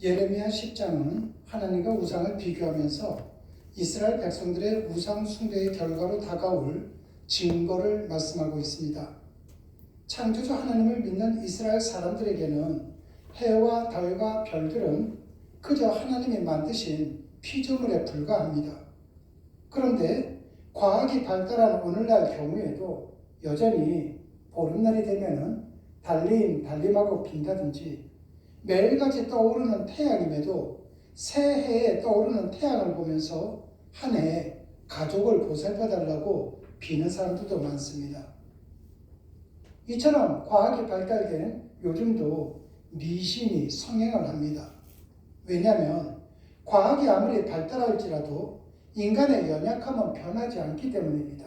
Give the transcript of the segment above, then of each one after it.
예레미야 10장은 하나님과 우상을 비교하면서 이스라엘 백성들의 우상 숭배의 결과로 다가올 증거를 말씀하고 있습니다. 창조주 하나님을 믿는 이스라엘 사람들에게는 해와 달과 별들은 그저 하나님이 만드신 피조물에 불과합니다. 그런데 과학이 발달한 오늘날 경우에도 여전히 보름날이 되면은 달림하고 빈다든지 매일같이 떠오르는 태양임에도 새해에 떠오르는 태양을 보면서 한 해 가족을 보살펴달라고 비는 사람들도 많습니다. 이처럼 과학이 발달된 요즘도 미신이 성행을 합니다. 왜냐하면 과학이 아무리 발달할지라도 인간의 연약함은 변하지 않기 때문입니다.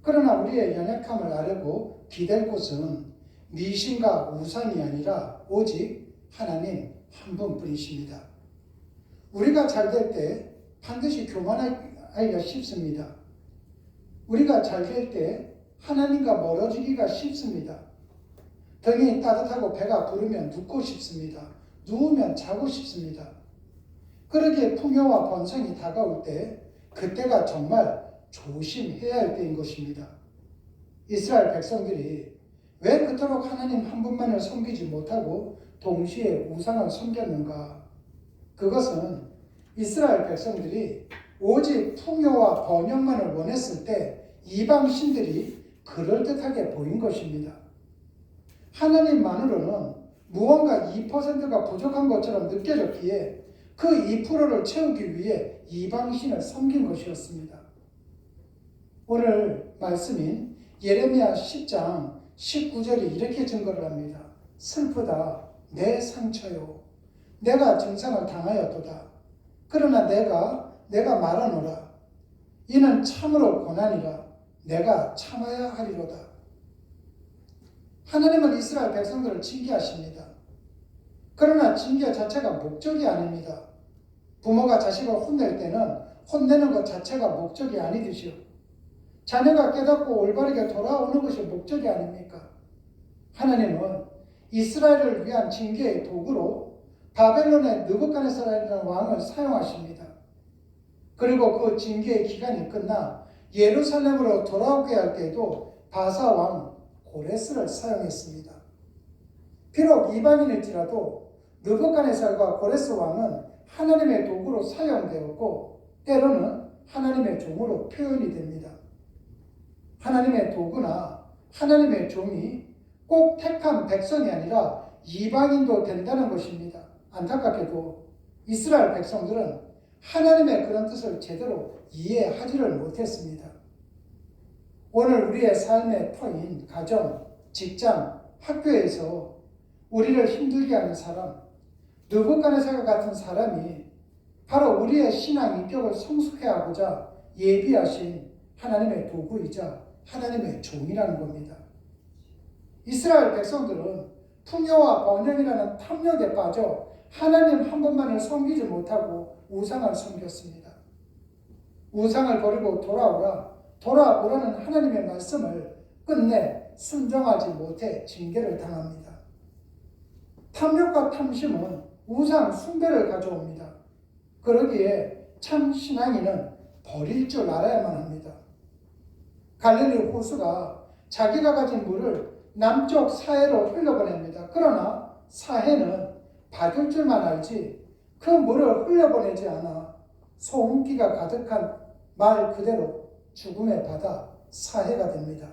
그러나 우리의 연약함을 아려고 기댈 곳은 미신과 우상이 아니라 오직 하나님 한 분뿐이십니다. 우리가 잘 될 때 반드시 교만하기가 쉽습니다. 우리가 잘 될 때 하나님과 멀어지기가 쉽습니다. 등이 따뜻하고 배가 부르면 눕고 싶습니다. 누우면 자고 싶습니다. 그러기에 풍요와 번성이 다가올 때 그때가 정말 조심해야 할 때인 것입니다. 이스라엘 백성들이 왜 그토록 하나님 한 분만을 섬기지 못하고 동시에 우상을 섬겼는가? 그것은 이스라엘 백성들이 오직 풍요와 번영만을 원했을 때 이방 신들이 그럴듯하게 보인 것입니다. 하나님만으로는 무언가 2%가 부족한 것처럼 느껴졌기에 그 2%를 채우기 위해 이방신을 섬긴 것이었습니다. 오늘 말씀인 예레미야 10장 19절이 이렇게 증거를 합니다. 슬프다 내 상처요 내가 증상을 당하였도다. 그러나 내가 말하노라. 이는 참으로 고난이라 내가 참아야 하리로다. 하나님은 이스라엘 백성들을 징계하십니다. 그러나 징계 자체가 목적이 아닙니다. 부모가 자식을 혼낼 때는 혼내는 것 자체가 목적이 아니듯이요. 자녀가 깨닫고 올바르게 돌아오는 것이 목적이 아닙니까? 하나님은 이스라엘을 위한 징계의 도구로 바벨론의 느부갓네살이라는 왕을 사용하십니다. 그리고 그 징계의 기간이 끝나 예루살렘으로 돌아오게 할 때에도 바사 왕 고레스를 사용했습니다. 비록 이방인일지라도 느부갓네살과 고레스 왕은 하나님의 도구로 사용되었고 때로는 하나님의 종으로 표현이 됩니다. 하나님의 도구나 하나님의 종이 꼭 택한 백성이 아니라 이방인도 된다는 것입니다. 안타깝게도 이스라엘 백성들은 하나님의 그런 뜻을 제대로 이해하지를 못했습니다. 오늘 우리의 삶의 터인 가정, 직장, 학교에서 우리를 힘들게 하는 사람, 느부갓네살 같은 사람이 바로 우리의 신앙 인격을 성숙해 하고자 예비하신 하나님의 도구이자 하나님의 종이라는 겁니다. 이스라엘 백성들은 풍요와 번영이라는 탐욕에 빠져 하나님 한 분만을 섬기지 못하고 우상을 섬겼습니다. 우상을 버리고 돌아오라는 하나님의 말씀을 끝내 순종하지 못해 징계를 당합니다. 탐욕과 탐심은 우상 숭배를 가져옵니다. 그러기에 참 신앙인은 버릴 줄 알아야만 합니다. 갈릴리 호수가 자기가 가진 물을 남쪽 사해로 흘려보냅니다. 그러나 사해는 받을 줄만 알지 그 물을 흘려보내지 않아 소음기가 가득한 말 그대로 죽음의 바다 사해가 됩니다.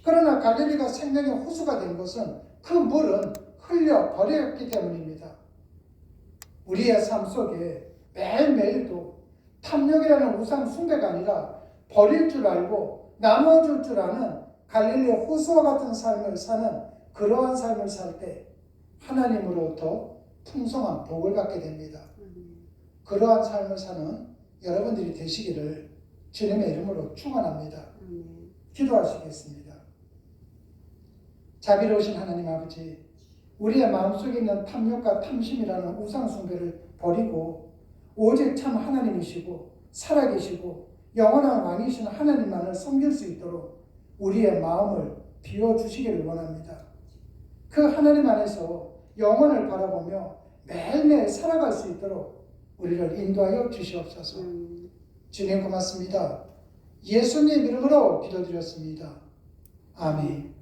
그러나 갈릴리가 생명의 호수가 된 것은 그 물은 흘려버렸기 때문입니다. 우리의 삶 속에 매일매일도 탐욕이라는 우상 숭배가 아니라 버릴 줄 알고 나눠줄 줄 아는 갈릴리 호수와 같은 삶을 사는 그러한 삶을 살 때 하나님으로부터 풍성한 복을 받게 됩니다. 그러한 삶을 사는 여러분들이 되시기를 주님의 이름으로 축원합니다. 기도하시겠습니다. 자비로우신 하나님 아버지, 우리의 마음속에 있는 탐욕과 탐심이라는 우상 숭배를 버리고 오직 참 하나님이시고 살아계시고 영원한 왕이신 하나님만을 섬길 수 있도록 우리의 마음을 비워주시기를 원합니다. 그 하나님 안에서 영혼을 바라보며 매일매일 살아갈 수 있도록 우리를 인도하여 주시옵소서. 주님 고맙습니다. 예수님 이름으로 기도드렸습니다. 아멘.